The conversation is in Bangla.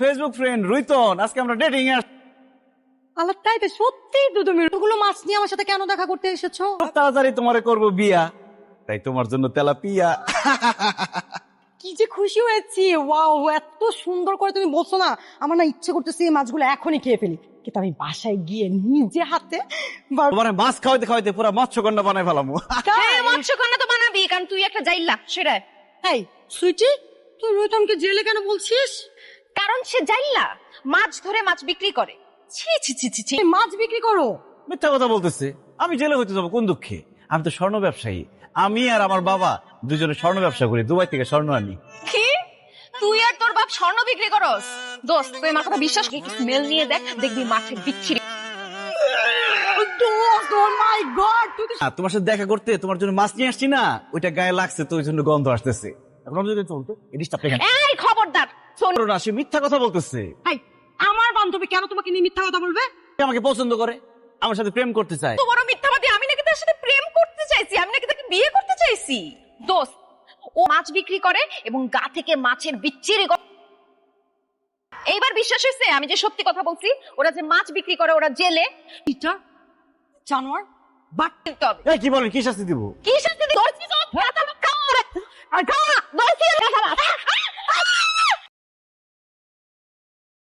ফেসবুক ফ্রেন্ড রুইতন, আজকে আমরা ডেটিং এ আল্লাহ, তাই তো সত্যি তুমি এতগুলো মাছ নিয়ে আমার সাথে কেন দেখা করতে এসেছো? তাড়াতাড়ি তোমারে করব বিয়া, তাই তোমার জন্য তেলাপিয়া। কি যে খুশি হয়েছি, ওয়াও, এত সুন্দর করে তুমি বলছো না, আমার না ইচ্ছে করতেছে এই মাছগুলো এখনই খেয়ে ফেলি, কিন্তু আমি বাসায় গিয়ে নিজে হাতে তোমার মাছ খাওয়াইতে খাওয়াইতে পুরো মৎস্যকন্যা বানাই ফেলামু। হ্যাঁ, মৎস্যকন্যা তো বানাবি, কারণ তুই একটা জাইল্লা সেটা। এই সুইটি, তুই রোহিতনকে জেলে কেন বলছিস? কারণ সে জাইল্লা, মাছ ধরে মাছ বিক্রি করে। ছি ছি ছি ছি ছি। এই মাছ বিক্রি করো? মিথ্যা কথা বলতেছে, আমি জেলে হইতে যাবো কোন দুঃখে? আমি তো স্বর্ণ ব্যবসায়ী, আমি আর আমার বাবা দুজনে স্বর্ণ ব্যবসা করি, দুবাই থেকে স্বর্ণ আনি। কি, তুই আর তোর বাপ স্বর্ণ বিক্রি করস? দোস্ত, তুই আমার কথা বিশ্বাস করি, স্মেল নিয়ে দেখ, দেখবি মাছের বিচ্ছিরি। মাই গড, তুই তো তোমার সাথে দেখা করতে তোমার জন্য মাছ নিয়ে আসছি না, ওইটা গায়ে লাগছে তো ওই জন্য গন্ধ আসতেছে। এখন আমি যদি চলতো এই ডিস্টার্ব এখানে এই খবরদার, শোন। না, সে মিথ্যা কথা বলতেছে। এই, আমার বান্ধবী কেন তোমাকে নিয়ে মিথ্যা কথা বলবে? সে আমাকে পছন্দ করে, আমার সাথে প্রেম করতে চায়। তো বড় মিথ্যাবাদী, আমি নাকি তার সাথে প্রেম করতে চাইছি, আমি নাকি তাকে বিয়ে করতে চাইছি। দোস্ত, ও মাছ বিক্রি করে এবং গা থেকে মাছের বিচ্ছিরি করে। এইবার বিশ্বাস হয়েছে আমি যে সত্যি কথা বলছি? ওরা যে মাছ বিক্রি করে, ওরা জেলে। এটা জানোয়ার, বাট কি বলেন, কি শাস্তি দিব? কি শাস্তি দিই? ধরছি তো, আর খাও না, ধরছি আর